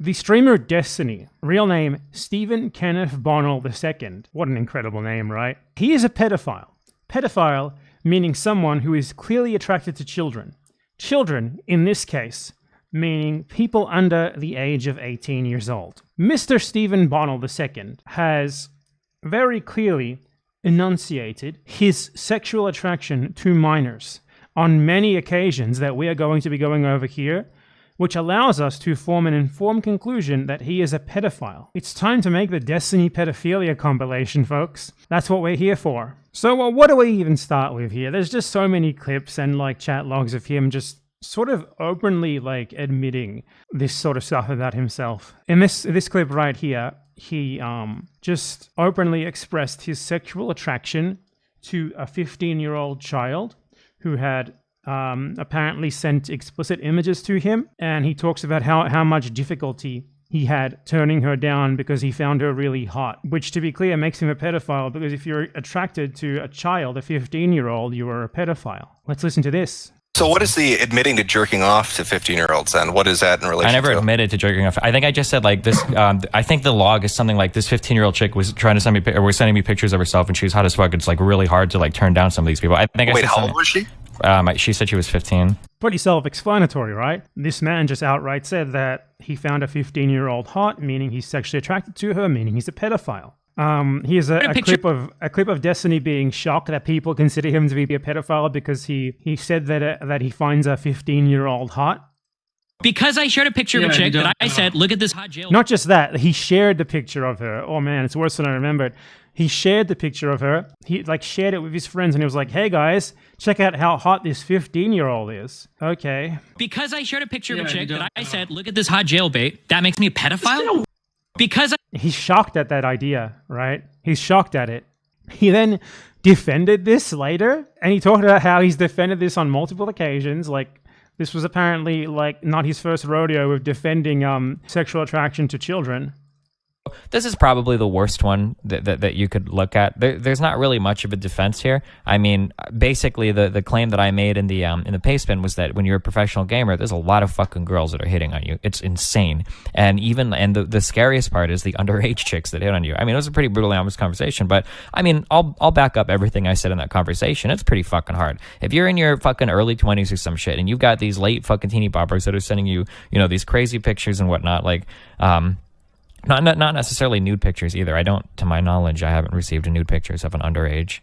The streamer Destiny, real name Steven Kenneth Bonnell II. What an incredible name, right? He is a pedophile. Pedophile meaning someone who is clearly attracted to children. Children, in this case, meaning people under the age of 18 years old. Mr. Steven Bonnell II has very clearly enunciated his sexual attraction to minors on many occasions that we are going to be going over here, which allows us to form an informed conclusion that he is a pedophile. It's time to make the Destiny Pedophilia compilation, folks. That's what we're here for. So, what do we even start with here? There's just so many clips and chat logs of him just sort of openly admitting this sort of stuff about himself. In this clip right here, he just openly expressed his sexual attraction to a 15-year-old child who had apparently sent explicit images to him, and he talks about how much difficulty he had turning her down because he found her really hot, which, to be clear, makes him a pedophile, because if you're attracted to a child, a 15-year-old, you are a pedophile. Let's listen to this. So what is the admitting to jerking off to 15-year-olds then? What is that in relation to? I never admitted to jerking off. I think I just said this, I think the log is something like this 15-year-old chick was trying to send me, or was sending me pictures of herself and she was hot as fuck. It's really hard to turn down some of these people. I think Wait, how old was she? She said she was 15. Pretty self-explanatory, right? This man just outright said that he found a 15-year-old hot, meaning he's sexually attracted to her, meaning he's a pedophile. Here's a clip of Destiny being shocked that people consider him to be a pedophile because he said that he finds a 15-year-old hot. Because I shared a picture of a chick that I said, look at this hot jail. Not just that, he shared the picture of her. Oh man, it's worse than I remembered. He shared the picture of her. He shared it with his friends and he was like, hey guys, check out how hot this 15-year-old is. Okay. Because I shared a picture of a chick that I said, look at this hot jailbait, that makes me a pedophile? Because he's shocked at that idea, right? He's shocked at it. He then defended this later, and he talked about how he's defended this on multiple occasions. This was apparently not his first rodeo with defending sexual attraction to children. This is probably the worst one that you could look at. There's not really much of a defense here. I mean, basically the claim that I made in the pay spin was that when you're a professional gamer, there's a lot of fucking girls that are hitting on you. It's insane. And the scariest part is the underage chicks that hit on you. I mean, it was a pretty brutally honest conversation, but I mean, I'll back up everything I said in that conversation. It's pretty fucking hard. If you're in your fucking early 20s or some shit, and you've got these late fucking teeny boppers that are sending you, these crazy pictures and whatnot, not necessarily nude pictures either. I don't, to my knowledge, I haven't received nude pictures of an underage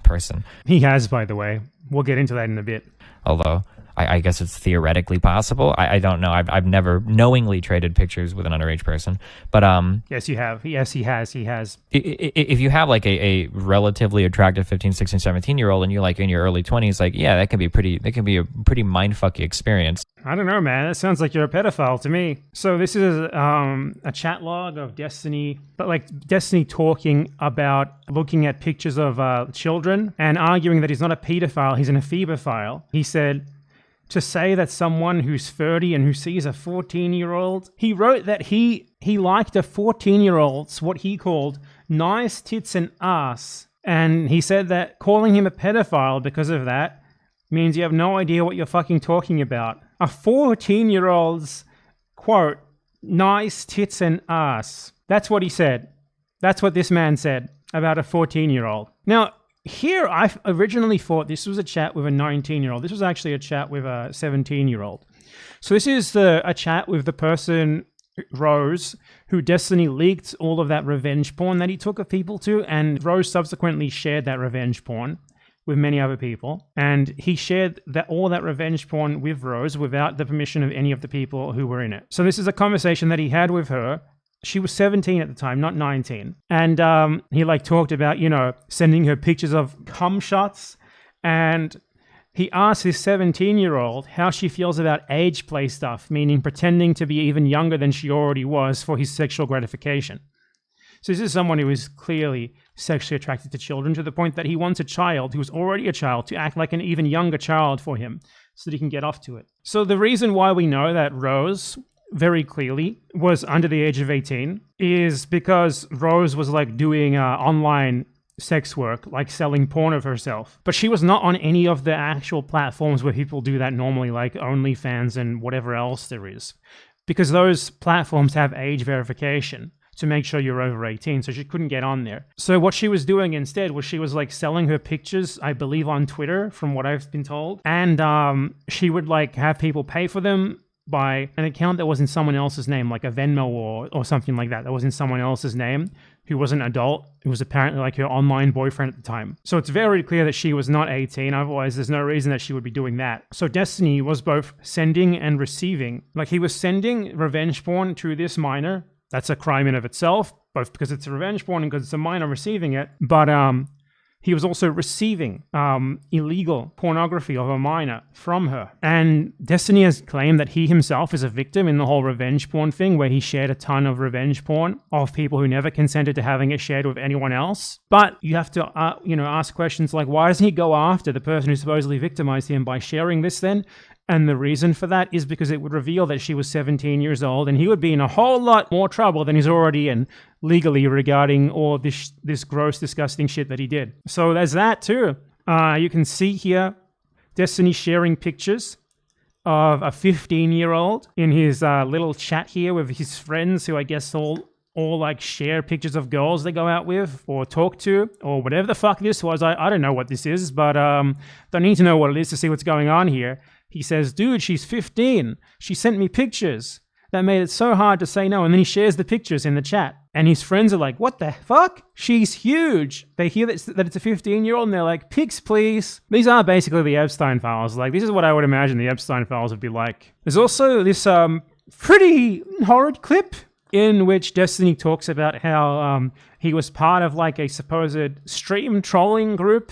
person. He has, by the way. We'll get into that in a bit. Although, I guess it's theoretically possible. I don't know. I've never knowingly traded pictures with an underage person. But yes, you have. Yes, he has. He has. If you have a relatively attractive 15, 16, 17-year-old and you're in your early 20s, yeah, that can be a pretty mindfucky experience. I don't know, man. That sounds like you're a pedophile to me. So this is a chat log of Destiny, but Destiny talking about looking at pictures of children and arguing that he's not a pedophile, he's an ephebophile. He said, to say that someone who's 30 and who sees a 14-year-old, he wrote that he liked a 14-year-old's what he called nice tits and ass. And he said that calling him a pedophile because of that means you have no idea what you're fucking talking about. A 14-year-old's, quote, nice tits and ass. That's what he said. That's what this man said about a 14-year-old. Now, here, I originally thought this was a chat with a 19-year-old. This was actually a chat with a 17-year-old. So this is a chat with the person, Rose, who Destiny leaked all of that revenge porn that he took of people to, and Rose subsequently shared that revenge porn with many other people. And he shared all that revenge porn with Rose without the permission of any of the people who were in it. So this is a conversation that he had with her. She was 17 at the time, not 19. And he talked about, sending her pictures of cum shots. And he asked his 17-year-old how she feels about age play stuff, meaning pretending to be even younger than she already was for his sexual gratification. So this is someone who is clearly sexually attracted to children to the point that he wants a child who is already a child to act like an even younger child for him so that he can get off to it. So the reason why we know that Rose very clearly was under the age of 18 is because Rose was doing online sex work, selling porn of herself. But she was not on any of the actual platforms where people do that normally, like OnlyFans and whatever else there is. because those platforms have age verification to make sure you're over 18, so she couldn't get on there. So what she was doing instead was she was like selling her pictures, I believe on Twitter, from what I've been told, and she would like have people pay for them by an account that was in someone else's name, like a Venmo or something like that was in someone else's name, who was an adult, who was apparently like her online boyfriend at the time. So it's very clear that she was not 18, otherwise there's no reason that she would be doing that. So Destiny was both sending and receiving. Like, he was sending revenge porn to this minor. That's a crime in of itself, both because it's a revenge porn and because it's a minor receiving it. But he was also receiving illegal pornography of a minor from her. And Destiny has claimed that he himself is a victim in the whole revenge porn thing, where he shared a ton of revenge porn of people who never consented to having it shared with anyone else. But you have to, ask questions like, why doesn't he go after the person who supposedly victimized him by sharing this then? And the reason for that is because it would reveal that she was 17 years old, and he would be in a whole lot more trouble than he's already in legally regarding all this gross, disgusting shit that he did. So there's that too. You can see here Destiny sharing pictures of a 15-year-old in his little chat here with his friends, who I guess all like share pictures of girls they go out with or talk to or whatever the fuck this was. I don't know what this is, but don't need to know what it is to see what's going on here. He says, dude, she's 15. She sent me pictures. That made it so hard to say no. And then he shares the pictures in the chat. And his friends are like, what the fuck? She's huge. They hear that it's a 15-year-old and they're like, pics, please. These are basically the Epstein files. Like, this is what I would imagine the Epstein files would be like. There's also this pretty horrid clip in which Destiny talks about how he was part of like a supposed stream trolling group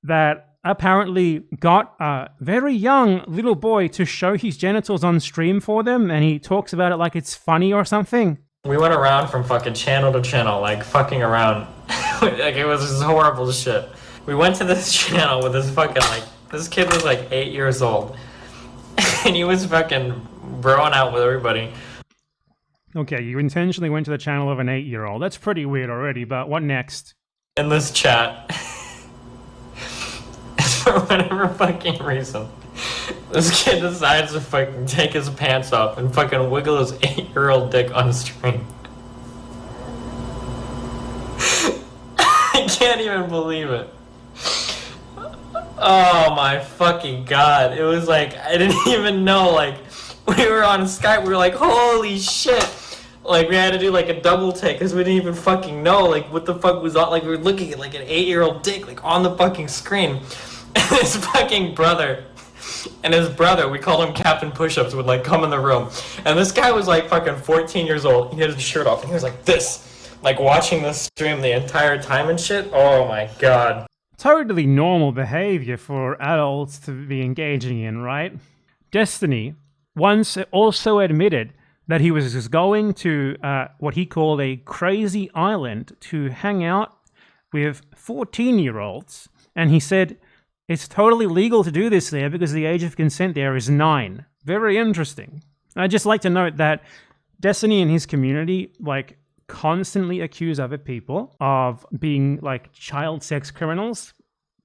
that apparently got a very young little boy to show his genitals on stream for them, and he talks about it like it's funny or something. We went around from fucking channel to channel, like fucking around. Like, it was just horrible shit. We went to this channel with this fucking, like, this kid was like 8 years old, and he was fucking broing out with everybody. Okay, you intentionally went to the channel of an 8-year-old. That's pretty weird already, but what next? In this chat, for whatever fucking reason, this kid decides to fucking take his pants off and fucking wiggle his 8-year-old dick on stream. I can't even believe it. Oh my fucking god. It was like, I didn't even know, like, we were on Skype, we were like, holy shit. Like, we had to do like a double take because we didn't even fucking know, like, what the fuck was on. Like, we were looking at like an 8-year-old dick, like, on the fucking screen. And his fucking brother, we called him Captain Push-Ups, would like come in the room. And this guy was like fucking 14 years old. He had his shirt off and he was like this, like watching the stream the entire time and shit. Oh my god. Totally normal behavior for adults to be engaging in, right? Destiny once also admitted that he was just going to what he called a crazy island to hang out with 14-year-olds. And he said, it's totally legal to do this there because the age of consent there is 9. Very interesting. I'd just like to note that Destiny and his community, like, constantly accuse other people of being, like, child sex criminals.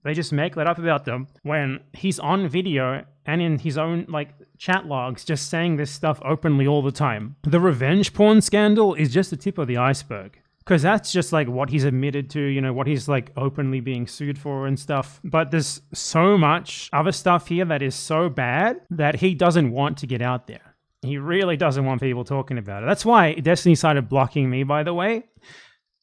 They just make that up about them when he's on video and in his own, like, chat logs just saying this stuff openly all the time. The revenge porn scandal is just the tip of the iceberg. Because that's just like what he's admitted to, what he's like openly being sued for and stuff. But there's so much other stuff here that is so bad that he doesn't want to get out there. He really doesn't want people talking about it. That's why Destiny started blocking me, by the way,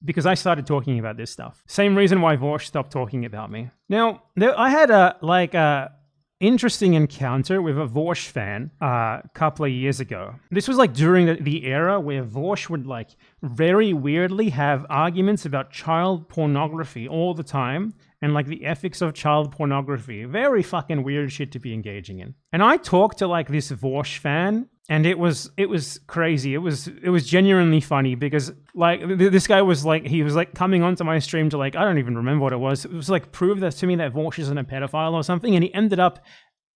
because I started talking about this stuff. Same reason why Vorsh stopped talking about me. Now, I had a interesting encounter with a Vorsh fan a couple of years ago. This was like during the era where Vorsh would like very weirdly have arguments about child pornography all the time and like the ethics of child pornography. Very fucking weird shit to be engaging in. And I talked to like this Vorsh fan, and it was crazy. It was genuinely funny because like this guy was like, he was like coming onto my stream to like, I don't even remember what it was. It was like prove that to me that Vorsh isn't a pedophile or something. And he ended up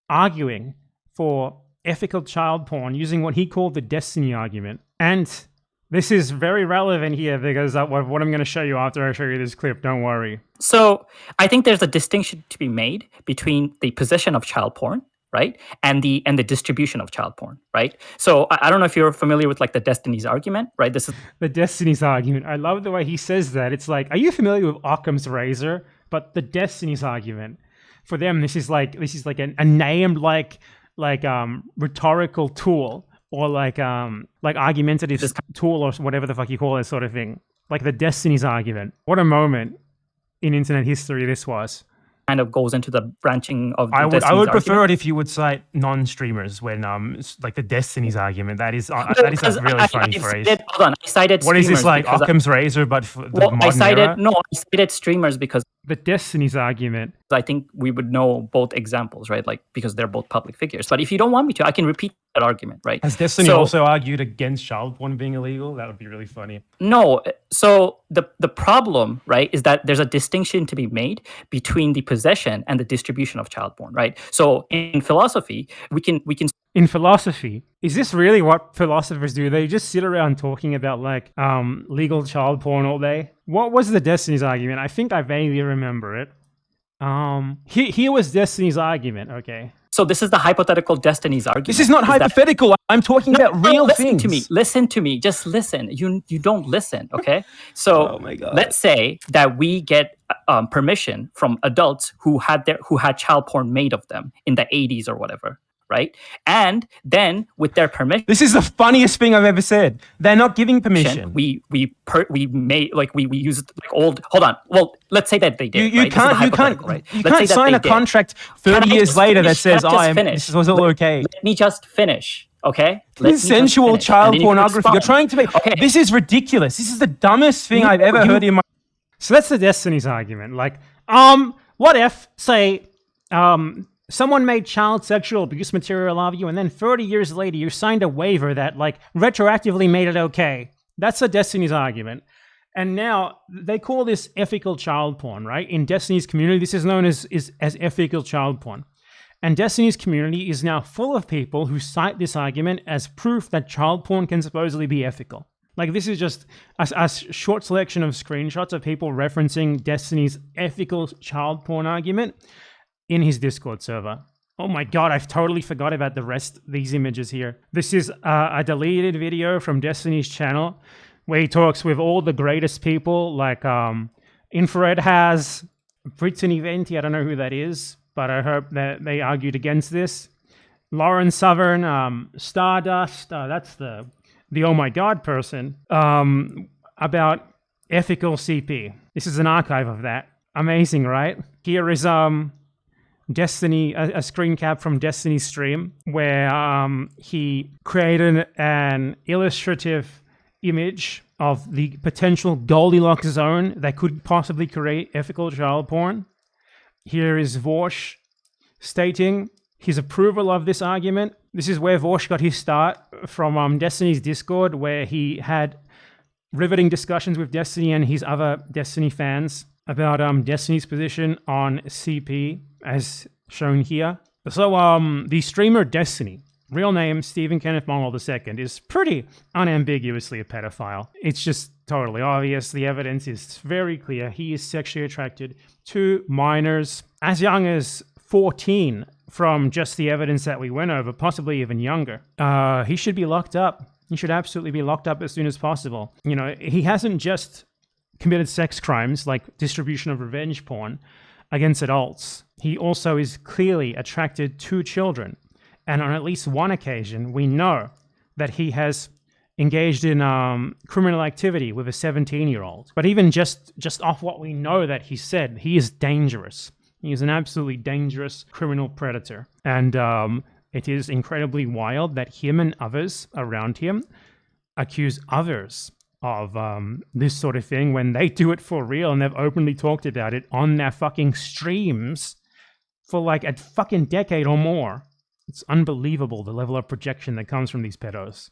arguing for ethical child porn using what he called the Destiny argument. And this is very relevant here because what I'm going to show you after I show you this clip, don't worry. So I think there's a distinction to be made between the position of child porn right? And the distribution of child porn, right? So I don't know if you're familiar with like the Destiny's argument, right? This is The Destiny's argument. I love the way he says that. It's like, are you familiar with Occam's razor? But the Destiny's argument, for them, this is like a named like rhetorical tool, or like argumentative tool, or whatever the fuck you call it, sort of thing. Like the Destiny's argument. What a moment in internet history this was. kind of goes into the branching of the I would Destiny's prefer argument. it if you would cite non-streamers when it's like the Destiny's argument. That is a really funny phrase. Hold on, I cited What is this, streamers like because Occam's razor, but for the well, modern era? I cited streamers because The Destiny's argument. I think we would know both examples, right? Like, because they're both public figures. But if you don't want me to, I can repeat that argument, right? Has Destiny also argued against child porn being illegal? That would be really funny. No. So the problem, right, is that there's a distinction to be made between the possession and the distribution of child porn, right? So in philosophy, we can In philosophy, is this really what philosophers do? They just sit around talking about like legal child porn all day? What was the Destiny's argument? I think I vaguely remember it. Here was Destiny's argument, okay? So this is the hypothetical Destiny's argument. This is not hypothetical. I'm talking about real things. Listen to me. Just listen. You don't listen, okay? So Oh my God. let's say that we get permission from adults who had child porn made of them in the 80s or whatever, right? And then with their permission, This is the funniest thing I've ever said. They're not giving permission. we used like old. Hold on. Well, let's say that they did. You right? This is a can't hypothetical, right? you Let's say can't that sign they a did. contract Can 30 I years just later that finish? says, Can I just finish? this was all okay. Let me just finish, okay? This is sensual child pornography. You're trying to make... Okay. This is ridiculous. This is the dumbest thing I've ever heard in my... So that's the Destiny's argument. Like, what if, say, someone made child sexual abuse material of you, and then 30 years later you signed a waiver that, like, retroactively made it okay? That's the Destiny's argument. And now they call this ethical child porn, right? In Destiny's community, this is known as ethical child porn. And Destiny's community is now full of people who cite this argument as proof that child porn can supposedly be ethical. Like, this is just a short selection of screenshots of people referencing Destiny's ethical child porn argument in his Discord server. Oh my God, I've totally forgot about the rest of these images here. This is a deleted video from Destiny's channel where he talks with all the greatest people, like Infrared has, Brittany Venti, I don't know who that is, but I hope that they argued against this. Lauren Southern, Stardust, that's the oh my God person, about ethical CP. This is an archive of that. Amazing, right? Here is Destiny, a screen cap from Destiny's stream where he created an illustrative image of the potential Goldilocks zone that could possibly create ethical child porn. Here is Vorsh stating his approval of this argument. This is where Vorsh got his start, from Destiny's Discord, where he had riveting discussions with Destiny and his other Destiny fans about Destiny's position on CP, as shown here. So the streamer Destiny, real name Steven Kenneth Bonnell II, is pretty unambiguously a pedophile. It's just totally obvious. The evidence is very clear. He is sexually attracted to minors as young as 14 from just the evidence that we went over, possibly even younger. He should be locked up. He should absolutely be locked up as soon as possible. You know, he hasn't just committed sex crimes like distribution of revenge porn against adults. He also is clearly attracted to children. And on at least one occasion, we know that he has engaged in criminal activity with a 17-year-old. But even just off what we know that he said, he is dangerous. He is an absolutely dangerous criminal predator. And it is incredibly wild that him and others around him accuse others of this sort of thing when they do it for real, and they've openly talked about it on their fucking streams for like a fucking decade or more. It's unbelievable, the level of projection that comes from these pedos.